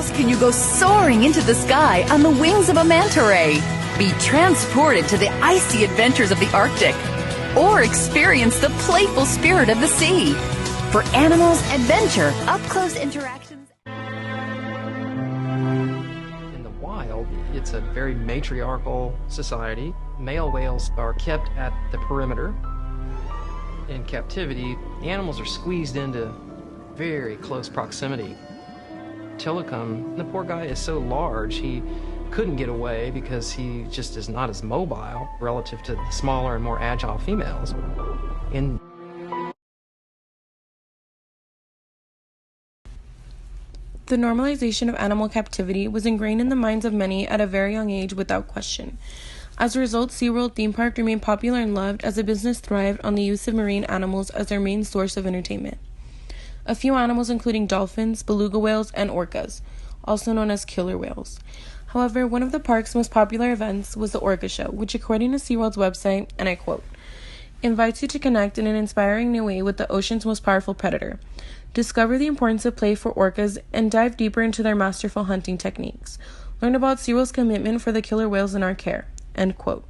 else can you go soaring into the sky on the wings of a manta ray? Be transported to the icy adventures of the Arctic, or experience the playful spirit of the sea. For animals, adventure, up-close interactions. In the wild, it's a very matriarchal society. Male whales are kept at the perimeter. In captivity, the animals are squeezed into very close proximity. Tilikum, the poor guy is so large, he couldn't get away because he just is not as mobile relative to the smaller and more agile females. The normalization of animal captivity was ingrained in the minds of many at a very young age without question. As a result, SeaWorld theme park remained popular and loved as the business thrived on the use of marine animals as their main source of entertainment. A few animals including dolphins, beluga whales, and orcas, also known as killer whales. However, one of the park's most popular events was the Orca Show, which according to SeaWorld's website, and I quote, invites you to connect in an inspiring new way with the ocean's most powerful predator. Discover the importance of play for orcas and dive deeper into their masterful hunting techniques. Learn about SeaWorld's commitment for the killer whales in our care, end quote.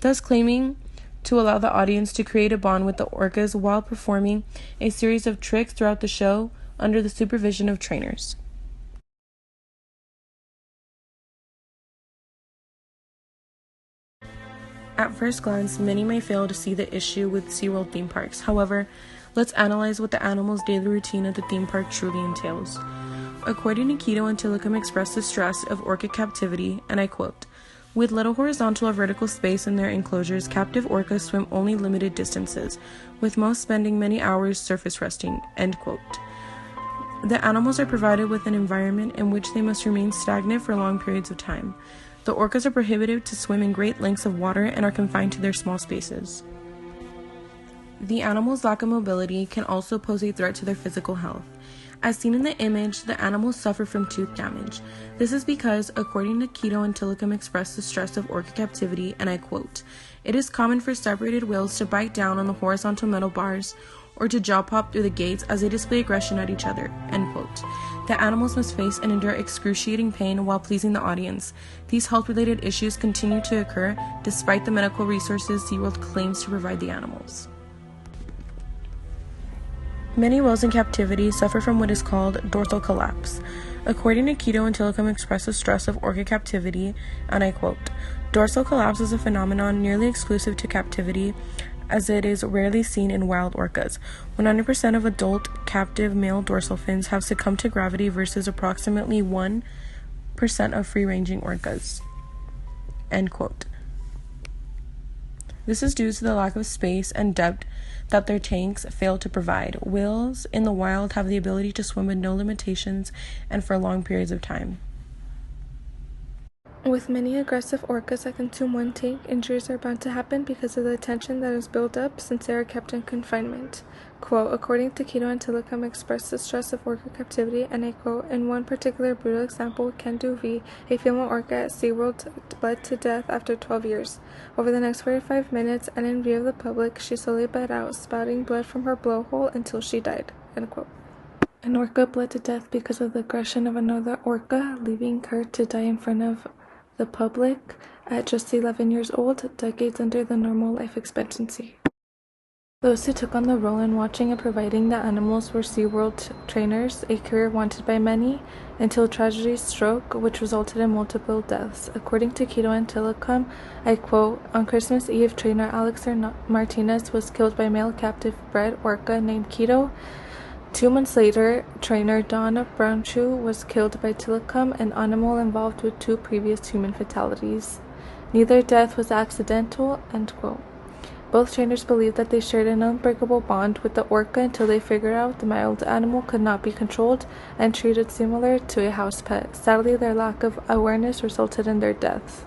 Thus claiming to allow the audience to create a bond with the orcas while performing a series of tricks throughout the show under the supervision of trainers. At first glance, many may fail to see the issue with SeaWorld theme parks. However, let's analyze what the animal's daily routine at the theme park truly entails. According to Quito and Tilikum expressed the stress of orca captivity, and I quote, with little horizontal or vertical space in their enclosures, captive orcas swim only limited distances, with most spending many hours surface resting, end quote. The animals are provided with an environment in which they must remain stagnant for long periods of time. The orcas are prohibited to swim in great lengths of water and are confined to their small spaces. The animals' lack of mobility can also pose a threat to their physical health. As seen in the image, the animals suffer from tooth damage. This is because, according to Quito and Tilikum expressed the stress of orca captivity, and I quote, it is common for separated whales to bite down on the horizontal metal bars or to jaw pop through the gates as they display aggression at each other, end quote. The animals must face and endure excruciating pain while pleasing the audience. These health-related issues continue to occur despite the medical resources SeaWorld claims to provide the animals. Many whales in captivity suffer from what is called dorsal collapse. According to Quito and Tilikum express the stress of orca captivity, and I quote, dorsal collapse is a phenomenon nearly exclusive to captivity, as it is rarely seen in wild orcas. 100% of adult captive male dorsal fins have succumbed to gravity versus approximately 1% of free-ranging orcas, end quote. This is due to the lack of space and depth that their tanks fail to provide. Whales in the wild have the ability to swim with no limitations and for long periods of time. With many aggressive orcas that consume one tank, injuries are bound to happen because of the tension that is built up since they are kept in confinement. Quote, according to Quito and Tilikum expressed the stress of orca captivity, and I quote, in one particular brutal example, Kendu V, a female orca at SeaWorld bled to death after 12 years. Over the next 45 minutes, and in view of the public, she slowly bled out, spouting blood from her blowhole until she died, end quote. An orca bled to death because of the aggression of another orca, leaving her to die in front of the public at just 11 years old, decades under the normal life expectancy. Those who took on the role in watching and providing the animals were SeaWorld trainers, a career wanted by many, until tragedy struck, which resulted in multiple deaths. According to Quito and Tilikum, I quote, on Christmas Eve, trainer Alex Martinez was killed by male captive bred orca named Quito. 2 months later, trainer Donna Brownshue was killed by Tilikum, an animal involved with 2 previous human fatalities. Neither death was accidental, end quote. Both trainers believed that they shared an unbreakable bond with the orca until they figured out the mild animal could not be controlled and treated similar to a house pet. Sadly, their lack of awareness resulted in their deaths.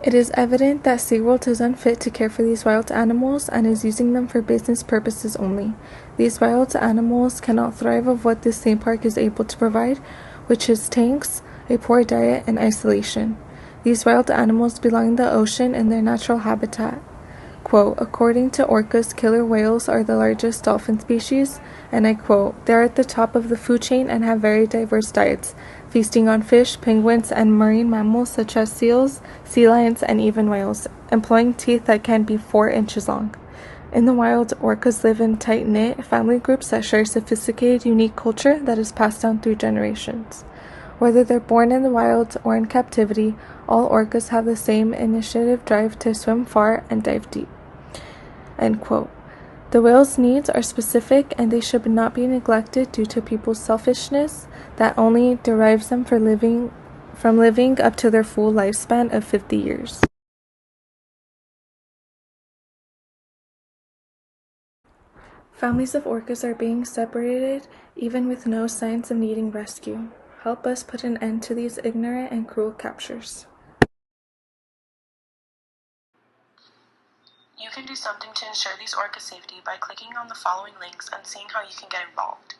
It is evident that SeaWorld is unfit to care for these wild animals and is using them for business purposes only. These wild animals cannot thrive of what this theme park is able to provide, which is tanks, a poor diet, and isolation. These wild animals belong in the ocean in their natural habitat. Quote, quote, according to orcas, killer whales are the largest dolphin species, and I quote, they're at the top of the food chain and have very diverse diets, feasting on fish, penguins, and marine mammals such as seals, sea lions, and even whales, employing teeth that can be 4 inches long. In the wild, orcas live in tight-knit family groups that share sophisticated, unique culture that is passed down through generations. Whether they're born in the wild or in captivity, all orcas have the same initiative drive to swim far and dive deep. End quote. The whale's needs are specific and they should not be neglected due to people's selfishness that only derives them from living up to their full lifespan of 50 years. Families of orcas are being separated even with no signs of needing rescue. Help us put an end to these ignorant and cruel captures. You can do something to ensure these orcas' safety by clicking on the following links and seeing how you can get involved.